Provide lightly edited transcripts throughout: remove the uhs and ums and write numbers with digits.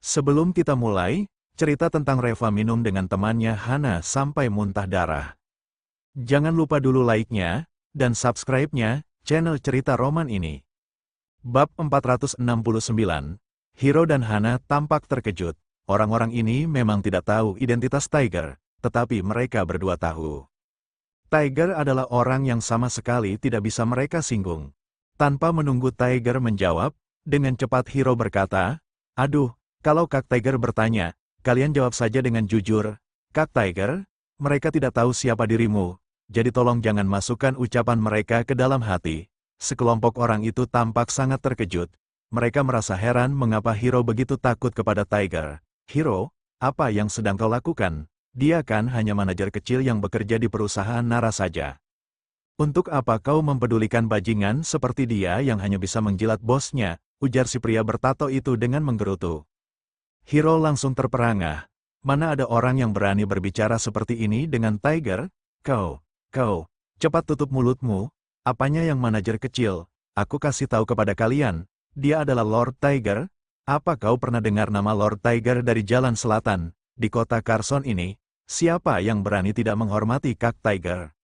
Sebelum kita mulai, cerita tentang Reva minum dengan temannya Hana sampai muntah darah. Jangan lupa dulu like-nya, dan subscribe-nya, channel cerita roman ini. Bab 469, Hiro dan Hana tampak terkejut. Orang-orang ini memang tidak tahu identitas Tiger, tetapi mereka berdua tahu. Tiger adalah orang yang sama sekali tidak bisa mereka singgung. Tanpa menunggu Tiger menjawab, dengan cepat Hiro berkata, "Aduh, kalau Kak Tiger bertanya, kalian jawab saja dengan jujur. Kak Tiger, mereka tidak tahu siapa dirimu, jadi tolong jangan masukkan ucapan mereka ke dalam hati." Sekelompok orang itu tampak sangat terkejut. Mereka merasa heran mengapa Hiro begitu takut kepada Tiger. "Hiro, apa yang sedang kau lakukan? Dia kan hanya manajer kecil yang bekerja di perusahaan Nara saja. Untuk apa kau mempedulikan bajingan seperti dia yang hanya bisa menjilat bosnya?" ujar si pria bertato itu dengan menggerutu. Hiro langsung terperangah. Mana ada orang yang berani berbicara seperti ini dengan Tiger? Kau, cepat tutup mulutmu. Apanya yang manajer kecil? Aku kasih tahu kepada kalian, dia adalah Lord Tiger. Apa kau pernah dengar nama Lord Tiger dari Jalan Selatan, di kota Carson ini? Siapa yang berani tidak menghormati Kak Tiger?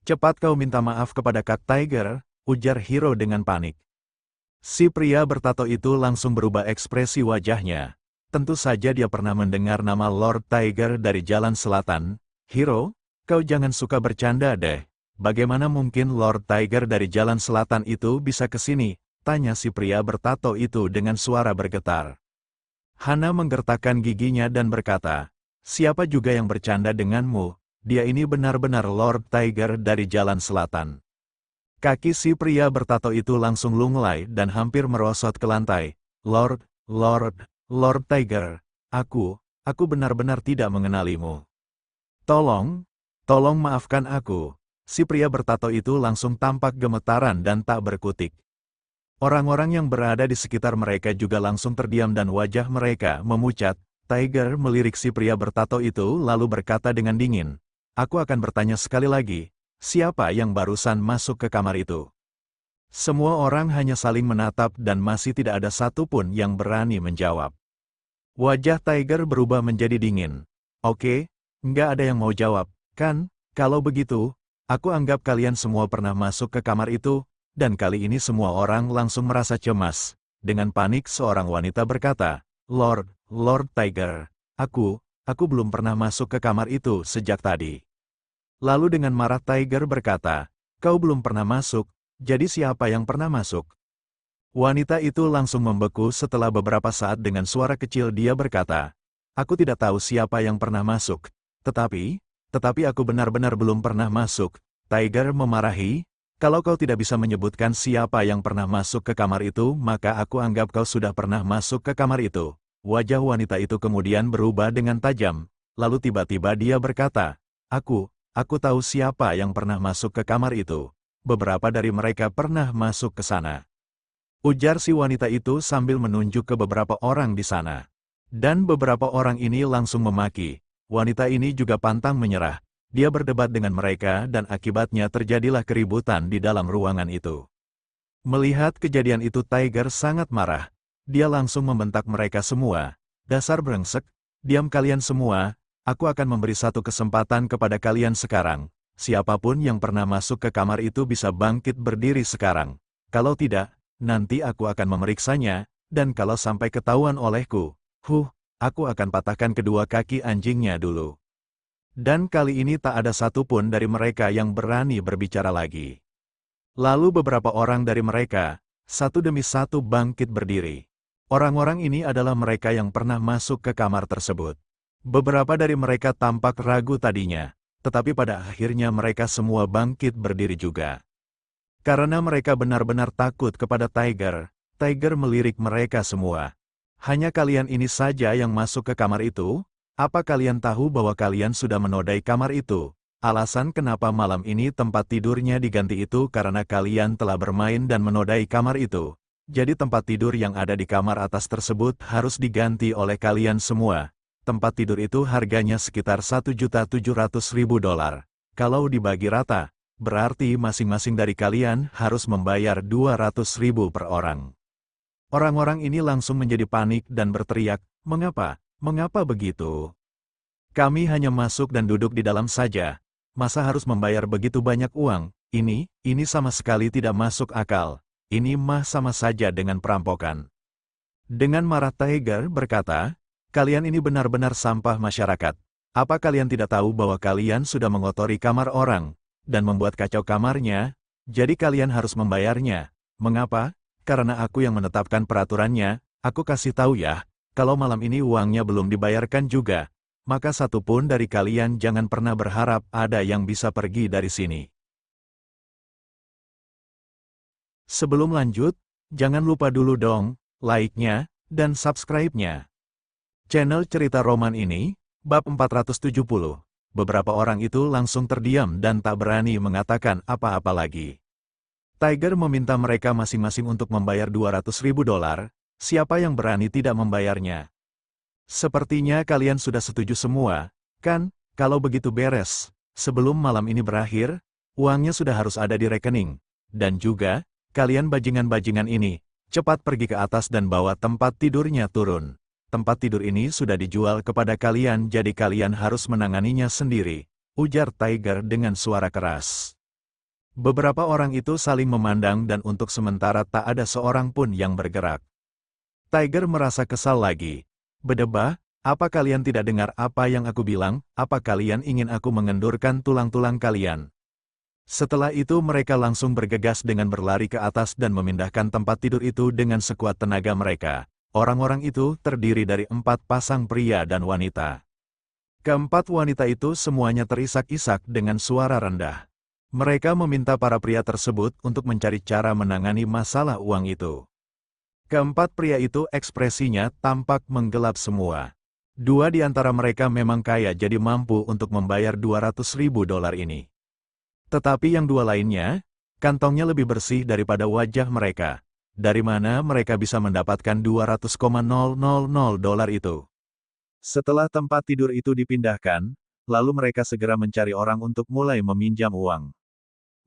Cepat kau minta maaf kepada Kak Tiger, ujar Hiro dengan panik. Si pria bertato itu langsung berubah ekspresi wajahnya. Tentu saja dia pernah mendengar nama Lord Tiger dari Jalan Selatan. "Hiro, kau jangan suka bercanda deh. Bagaimana mungkin Lord Tiger dari Jalan Selatan itu bisa ke sini?" tanya si pria bertato itu dengan suara bergetar. Hana menggertakkan giginya dan berkata, "Siapa juga yang bercanda denganmu? Dia ini benar-benar Lord Tiger dari Jalan Selatan." Kaki si pria bertato itu langsung lunglai dan hampir merosot ke lantai. Lord Tiger, aku benar-benar tidak mengenalimu. Tolong maafkan aku." Si pria bertato itu langsung tampak gemetaran dan tak berkutik. Orang-orang yang berada di sekitar mereka juga langsung terdiam dan wajah mereka memucat. Tiger melirik si pria bertato itu lalu berkata dengan dingin, "Aku akan bertanya sekali lagi, siapa yang barusan masuk ke kamar itu?" Semua orang hanya saling menatap dan masih tidak ada satupun yang berani menjawab. Wajah Tiger berubah menjadi dingin. "Oke, nggak ada yang mau jawab, kan? Kalau begitu, aku anggap kalian semua pernah masuk ke kamar itu." Dan kali ini semua orang langsung merasa cemas. Dengan panik seorang wanita berkata, Lord Tiger, aku belum pernah masuk ke kamar itu sejak tadi." Lalu dengan marah Tiger berkata, "Kau belum pernah masuk, jadi siapa yang pernah masuk?" Wanita itu langsung membeku setelah beberapa saat dengan suara kecil dia berkata, "Aku tidak tahu siapa yang pernah masuk, tetapi aku benar-benar belum pernah masuk." Tiger memarahi, "Kalau kau tidak bisa menyebutkan siapa yang pernah masuk ke kamar itu, maka aku anggap kau sudah pernah masuk ke kamar itu." Wajah wanita itu kemudian berubah dengan tajam, lalu tiba-tiba dia berkata, Aku tahu siapa yang pernah masuk ke kamar itu. Beberapa dari mereka pernah masuk ke sana." Ujar si wanita itu sambil menunjuk ke beberapa orang di sana. Dan beberapa orang ini langsung memaki. Wanita ini juga pantang menyerah. Dia berdebat dengan mereka dan akibatnya terjadilah keributan di dalam ruangan itu. Melihat kejadian itu Tiger sangat marah. Dia langsung membentak mereka semua. "Dasar brengsek, diam kalian semua, aku akan memberi satu kesempatan kepada kalian sekarang. Siapapun yang pernah masuk ke kamar itu bisa bangkit berdiri sekarang. Kalau tidak, nanti aku akan memeriksanya, dan kalau sampai ketahuan olehku, aku akan patahkan kedua kaki anjingnya dulu." Dan kali ini tak ada satupun dari mereka yang berani berbicara lagi. Lalu beberapa orang dari mereka, satu demi satu bangkit berdiri. Orang-orang ini adalah mereka yang pernah masuk ke kamar tersebut. Beberapa dari mereka tampak ragu tadinya, tetapi pada akhirnya mereka semua bangkit berdiri juga. Karena mereka benar-benar takut kepada Tiger, Tiger melirik mereka semua. "Hanya kalian ini saja yang masuk ke kamar itu? Apa kalian tahu bahwa kalian sudah menodai kamar itu? Alasan kenapa malam ini tempat tidurnya diganti itu karena kalian telah bermain dan menodai kamar itu. Jadi tempat tidur yang ada di kamar atas tersebut harus diganti oleh kalian semua. Tempat tidur itu harganya sekitar $1.700.000. Kalau dibagi rata, berarti masing-masing dari kalian harus membayar $200.000 per orang." Orang-orang ini langsung menjadi panik dan berteriak, "Mengapa? Mengapa begitu? Kami hanya masuk dan duduk di dalam saja. Masa harus membayar begitu banyak uang? Ini sama sekali tidak masuk akal. Ini mah sama saja dengan perampokan." Dengan marah Tiger berkata, "Kalian ini benar-benar sampah masyarakat. Apa kalian tidak tahu bahwa kalian sudah mengotori kamar orang, dan membuat kacau kamarnya? Jadi kalian harus membayarnya. Mengapa? Karena aku yang menetapkan peraturannya. Aku kasih tahu ya, kalau malam ini uangnya belum dibayarkan juga, maka satu pun dari kalian jangan pernah berharap ada yang bisa pergi dari sini." Sebelum lanjut, jangan lupa dulu dong, like-nya, dan subscribe-nya. Channel Cerita Roman ini, bab 470. Beberapa orang itu langsung terdiam dan tak berani mengatakan apa-apa lagi. Tiger meminta mereka masing-masing untuk membayar $200.000, siapa yang berani tidak membayarnya? Sepertinya kalian sudah setuju semua, kan? Kalau begitu beres, sebelum malam ini berakhir, uangnya sudah harus ada di rekening. Dan juga, kalian bajingan-bajingan ini, cepat pergi ke atas dan bawa tempat tidurnya turun. Tempat tidur ini sudah dijual kepada kalian jadi kalian harus menanganinya sendiri, ujar Tiger dengan suara keras. Beberapa orang itu saling memandang dan untuk sementara tak ada seorang pun yang bergerak. Tiger merasa kesal lagi. Berdebah, apa kalian tidak dengar apa yang aku bilang? Apa kalian ingin aku mengendurkan tulang-tulang kalian? Setelah itu mereka langsung bergegas dengan berlari ke atas dan memindahkan tempat tidur itu dengan sekuat tenaga mereka. Orang-orang itu terdiri dari 4 pasang pria dan wanita. Keempat wanita itu semuanya terisak-isak dengan suara rendah. Mereka meminta para pria tersebut untuk mencari cara menangani masalah uang itu. Keempat pria itu ekspresinya tampak menggelap semua. 2 di antara mereka memang kaya jadi mampu untuk membayar $200.000 ini. Tetapi yang 2 lainnya, kantongnya lebih bersih daripada wajah mereka. Dari mana mereka bisa mendapatkan $200.000 itu? Setelah tempat tidur itu dipindahkan, lalu mereka segera mencari orang untuk mulai meminjam uang.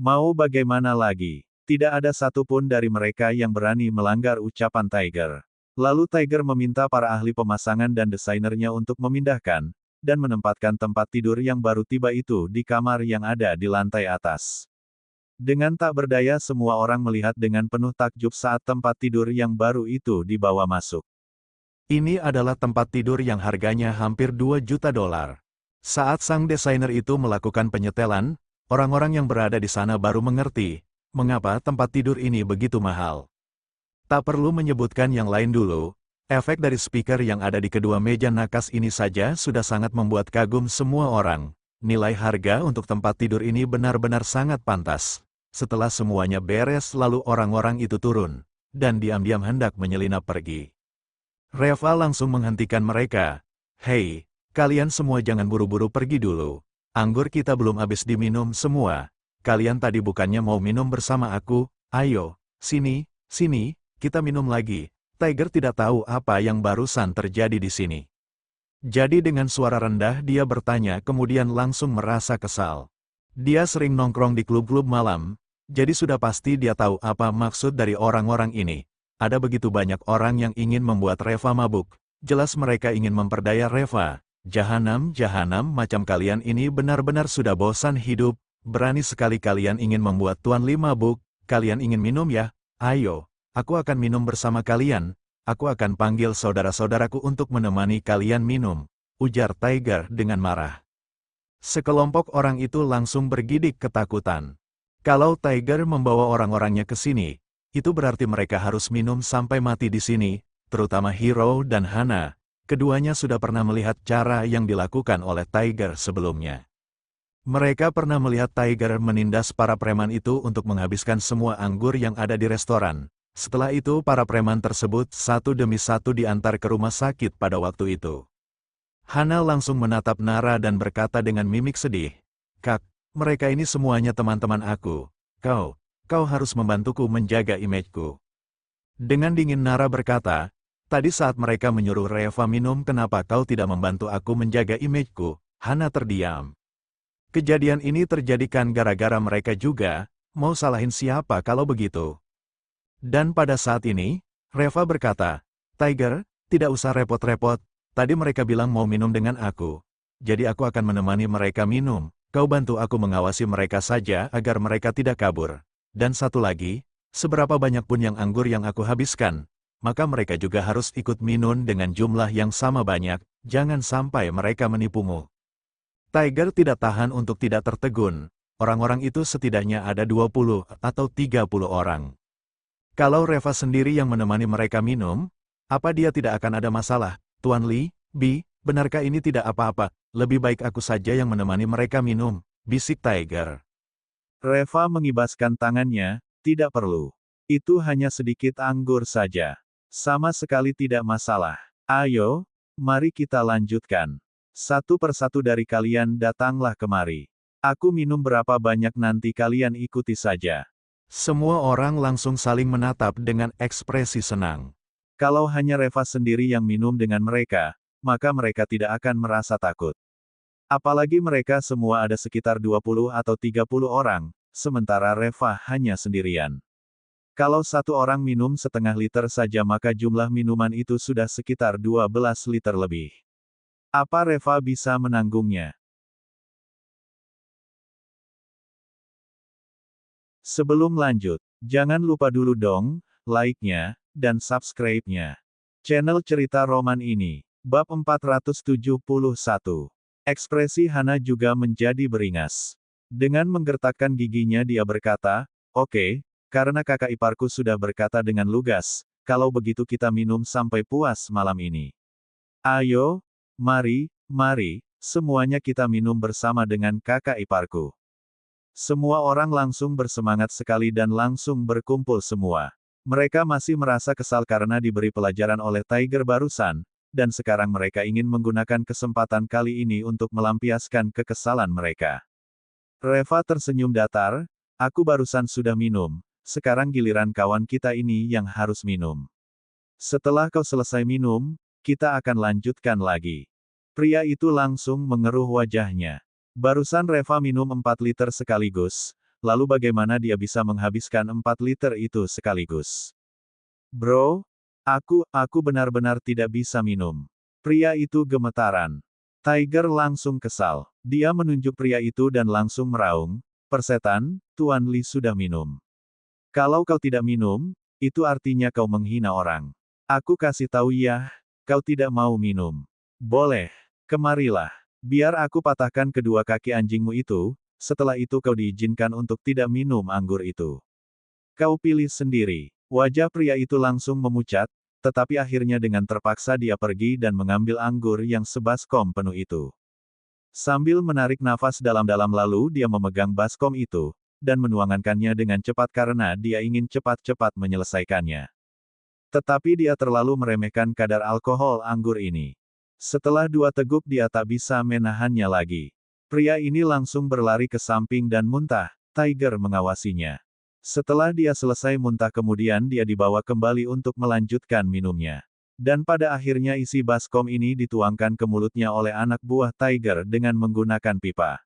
Mau bagaimana lagi? Tidak ada satupun dari mereka yang berani melanggar ucapan Tiger. Lalu Tiger meminta para ahli pemasangan dan desainernya untuk memindahkan dan menempatkan tempat tidur yang baru tiba itu di kamar yang ada di lantai atas. Dengan tak berdaya semua orang melihat dengan penuh takjub saat tempat tidur yang baru itu dibawa masuk. Ini adalah tempat tidur yang harganya hampir $2 juta. Saat sang desainer itu melakukan penyetelan, orang-orang yang berada di sana baru mengerti, mengapa tempat tidur ini begitu mahal. Tak perlu menyebutkan yang lain dulu. Efek dari speaker yang ada di kedua meja nakas ini saja sudah sangat membuat kagum semua orang. Nilai harga untuk tempat tidur ini benar-benar sangat pantas. Setelah semuanya beres lalu orang-orang itu turun, dan diam-diam hendak menyelinap pergi. Reva langsung menghentikan mereka. "Hei, kalian semua jangan buru-buru pergi dulu. Anggur kita belum habis diminum semua. Kalian tadi bukannya mau minum bersama aku? Ayo, sini, kita minum lagi." Tiger tidak tahu apa yang barusan terjadi di sini. Jadi dengan suara rendah dia bertanya kemudian langsung merasa kesal. Dia sering nongkrong di klub-klub malam, jadi sudah pasti dia tahu apa maksud dari orang-orang ini. Ada begitu banyak orang yang ingin membuat Reva mabuk. Jelas mereka ingin memperdaya Reva. Jahanam macam kalian ini benar-benar sudah bosan hidup. Berani sekali kalian ingin membuat Tuan Lee mabuk. Kalian ingin minum ya? Ayo. Aku akan minum bersama kalian. Aku akan panggil saudara-saudaraku untuk menemani kalian minum, ujar Tiger dengan marah. Sekelompok orang itu langsung bergidik ketakutan. Kalau Tiger membawa orang-orangnya ke sini, itu berarti mereka harus minum sampai mati di sini, terutama Hiro dan Hana. Keduanya sudah pernah melihat cara yang dilakukan oleh Tiger sebelumnya. Mereka pernah melihat Tiger menindas para preman itu untuk menghabiskan semua anggur yang ada di restoran. Setelah itu para preman tersebut satu demi satu diantar ke rumah sakit pada waktu itu. Hana langsung menatap Nara dan berkata dengan mimik sedih, "Kak, mereka ini semuanya teman-teman aku. Kau harus membantuku menjaga imejku." Dengan dingin Nara berkata, "Tadi saat mereka menyuruh Reva minum kenapa kau tidak membantu aku menjaga imejku?" Hana terdiam. Kejadian ini terjadi kan gara-gara mereka juga, mau salahin siapa kalau begitu? Dan pada saat ini, Reva berkata, Tiger, tidak usah repot-repot, tadi mereka bilang mau minum dengan aku. Jadi aku akan menemani mereka minum, kau bantu aku mengawasi mereka saja agar mereka tidak kabur. Dan satu lagi, seberapa banyak pun yang anggur yang aku habiskan, maka mereka juga harus ikut minum dengan jumlah yang sama banyak, jangan sampai mereka menipumu. Tiger tidak tahan untuk tidak tertegun, orang-orang itu setidaknya ada 20 atau 30 orang. Kalau Reva sendiri yang menemani mereka minum, apa dia tidak akan ada masalah, Tuan Li, Bi, benarkah ini tidak apa-apa, lebih baik aku saja yang menemani mereka minum, bisik Tiger. Reva mengibaskan tangannya, tidak perlu. Itu hanya sedikit anggur saja. Sama sekali tidak masalah. Ayo, mari kita lanjutkan. Satu persatu dari kalian datanglah kemari. Aku minum berapa banyak nanti kalian ikuti saja. Semua orang langsung saling menatap dengan ekspresi senang. Kalau hanya Reva sendiri yang minum dengan mereka, maka mereka tidak akan merasa takut. Apalagi mereka semua ada sekitar 20 atau 30 orang, sementara Reva hanya sendirian. Kalau satu orang minum setengah liter saja maka jumlah minuman itu sudah sekitar 12 liter lebih. Apa Reva bisa menanggungnya? Sebelum lanjut, jangan lupa dulu dong, like-nya, dan subscribe-nya. Channel Cerita Roman ini. Bab 471. Ekspresi Hana juga menjadi beringas. Dengan menggertakkan giginya dia berkata, oke, karena kakak iparku sudah berkata dengan lugas, kalau begitu kita minum sampai puas malam ini. Ayo, mari, semuanya kita minum bersama dengan kakak iparku. Semua orang langsung bersemangat sekali dan langsung berkumpul semua. Mereka masih merasa kesal karena diberi pelajaran oleh Tiger barusan, dan sekarang mereka ingin menggunakan kesempatan kali ini untuk melampiaskan kekesalan mereka. Reva tersenyum datar, aku barusan sudah minum. Sekarang giliran kawan kita ini yang harus minum. Setelah kau selesai minum, kita akan lanjutkan lagi. Pria itu langsung mengeruh wajahnya. Barusan Reva minum 4 liter sekaligus, lalu bagaimana dia bisa menghabiskan 4 liter itu sekaligus? Bro, aku benar-benar tidak bisa minum. Pria itu gemetaran. Tiger langsung kesal. Dia menunjuk pria itu dan langsung meraung, persetan, Tuan Li sudah minum. Kalau kau tidak minum, itu artinya kau menghina orang. Aku kasih tahu ya, kau tidak mau minum. Boleh, kemarilah. Biar aku patahkan kedua kaki anjingmu itu, setelah itu kau diizinkan untuk tidak minum anggur itu. Kau pilih sendiri. Wajah pria itu langsung memucat, tetapi akhirnya dengan terpaksa dia pergi dan mengambil anggur yang sebaskom penuh itu. Sambil menarik nafas dalam-dalam lalu dia memegang baskom itu, dan menuangkannya dengan cepat karena dia ingin cepat-cepat menyelesaikannya. Tetapi dia terlalu meremehkan kadar alkohol anggur ini. Setelah 2 teguk dia tak bisa menahannya lagi. Pria ini langsung berlari ke samping dan muntah, Tiger mengawasinya. Setelah dia selesai muntah kemudian dia dibawa kembali untuk melanjutkan minumnya. Dan pada akhirnya isi baskom ini dituangkan ke mulutnya oleh anak buah Tiger dengan menggunakan pipa.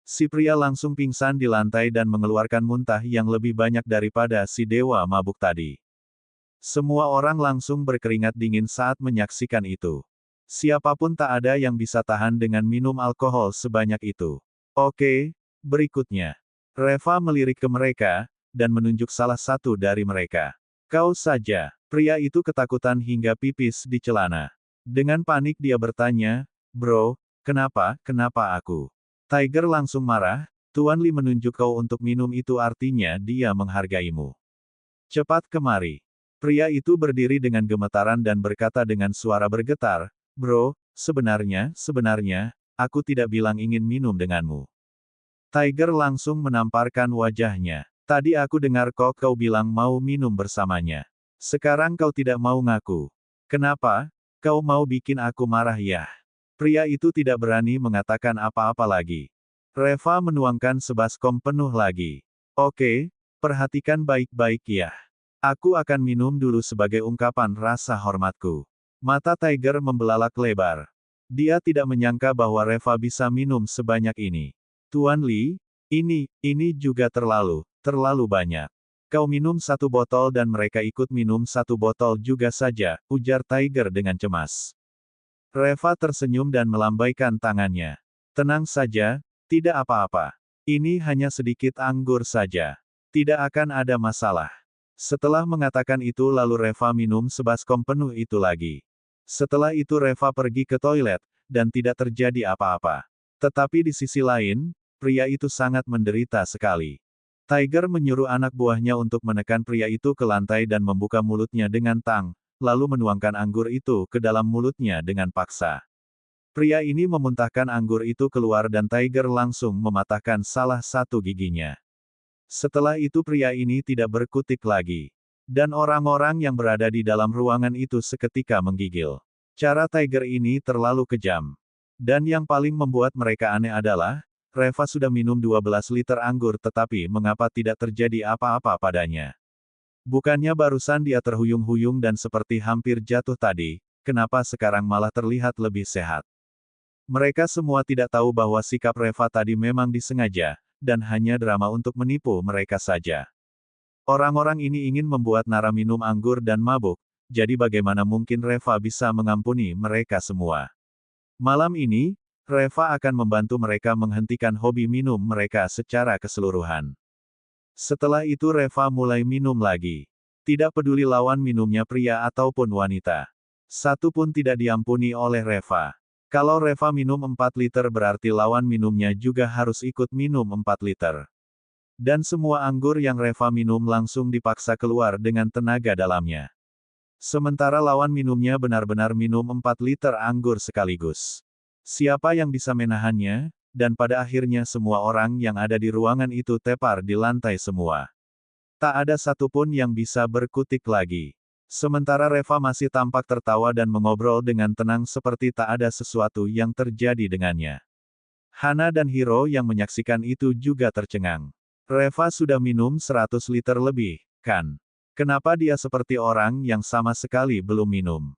Si pria langsung pingsan di lantai dan mengeluarkan muntah yang lebih banyak daripada si dewa mabuk tadi. Semua orang langsung berkeringat dingin saat menyaksikan itu. Siapapun tak ada yang bisa tahan dengan minum alkohol sebanyak itu. Oke, berikutnya. Reva melirik ke mereka, dan menunjuk salah satu dari mereka. Kau saja. Pria itu ketakutan hingga pipis di celana. Dengan panik dia bertanya, bro, kenapa aku? Tiger langsung marah, Tuan Li menunjuk kau untuk minum itu artinya dia menghargaimu. Cepat kemari. Pria itu berdiri dengan gemetaran dan berkata dengan suara bergetar, bro, sebenarnya, aku tidak bilang ingin minum denganmu. Tiger langsung menamparkan wajahnya. Tadi aku dengar kau bilang mau minum bersamanya. Sekarang kau tidak mau ngaku. Kenapa? Kau mau bikin aku marah ya? Pria itu tidak berani mengatakan apa-apa lagi. Reva menuangkan sebaskom penuh lagi. Oke, perhatikan baik-baik ya. Aku akan minum dulu sebagai ungkapan rasa hormatku. Mata Tiger membelalak lebar. Dia tidak menyangka bahwa Reva bisa minum sebanyak ini. Tuan Li, ini juga terlalu banyak. Kau minum 1 botol dan mereka ikut minum 1 botol juga saja, ujar Tiger dengan cemas. Reva tersenyum dan melambaikan tangannya. Tenang saja, tidak apa-apa. Ini hanya sedikit anggur saja. Tidak akan ada masalah. Setelah mengatakan itu lalu Reva minum sebaskom penuh itu lagi. Setelah itu Reva pergi ke toilet, dan tidak terjadi apa-apa. Tetapi di sisi lain, pria itu sangat menderita sekali. Tiger menyuruh anak buahnya untuk menekan pria itu ke lantai dan membuka mulutnya dengan tang, lalu menuangkan anggur itu ke dalam mulutnya dengan paksa. Pria ini memuntahkan anggur itu keluar dan Tiger langsung mematahkan salah satu giginya. Setelah itu pria ini tidak berkutik lagi. Dan orang-orang yang berada di dalam ruangan itu seketika menggigil. Cara Tiger ini terlalu kejam. Dan yang paling membuat mereka aneh adalah, Reva sudah minum 12 liter anggur tetapi mengapa tidak terjadi apa-apa padanya. Bukannya barusan dia terhuyung-huyung dan seperti hampir jatuh tadi, kenapa sekarang malah terlihat lebih sehat. Mereka semua tidak tahu bahwa sikap Reva tadi memang disengaja, dan hanya drama untuk menipu mereka saja. Orang-orang ini ingin membuat Nara minum anggur dan mabuk, jadi bagaimana mungkin Reva bisa mengampuni mereka semua. Malam ini, Reva akan membantu mereka menghentikan hobi minum mereka secara keseluruhan. Setelah itu Reva mulai minum lagi. Tidak peduli lawan minumnya pria ataupun wanita. Satu pun tidak diampuni oleh Reva. Kalau Reva minum 4 liter berarti lawan minumnya juga harus ikut minum 4 liter. Dan semua anggur yang Reva minum langsung dipaksa keluar dengan tenaga dalamnya. Sementara lawan minumnya benar-benar minum 4 liter anggur sekaligus. Siapa yang bisa menahannya? Dan pada akhirnya semua orang yang ada di ruangan itu tepar di lantai semua. Tak ada satupun yang bisa berkutik lagi. Sementara Reva masih tampak tertawa dan mengobrol dengan tenang seperti tak ada sesuatu yang terjadi dengannya. Hana dan Hiro yang menyaksikan itu juga tercengang. Reva sudah minum 100 liter lebih, kan? Kenapa dia seperti orang yang sama sekali belum minum?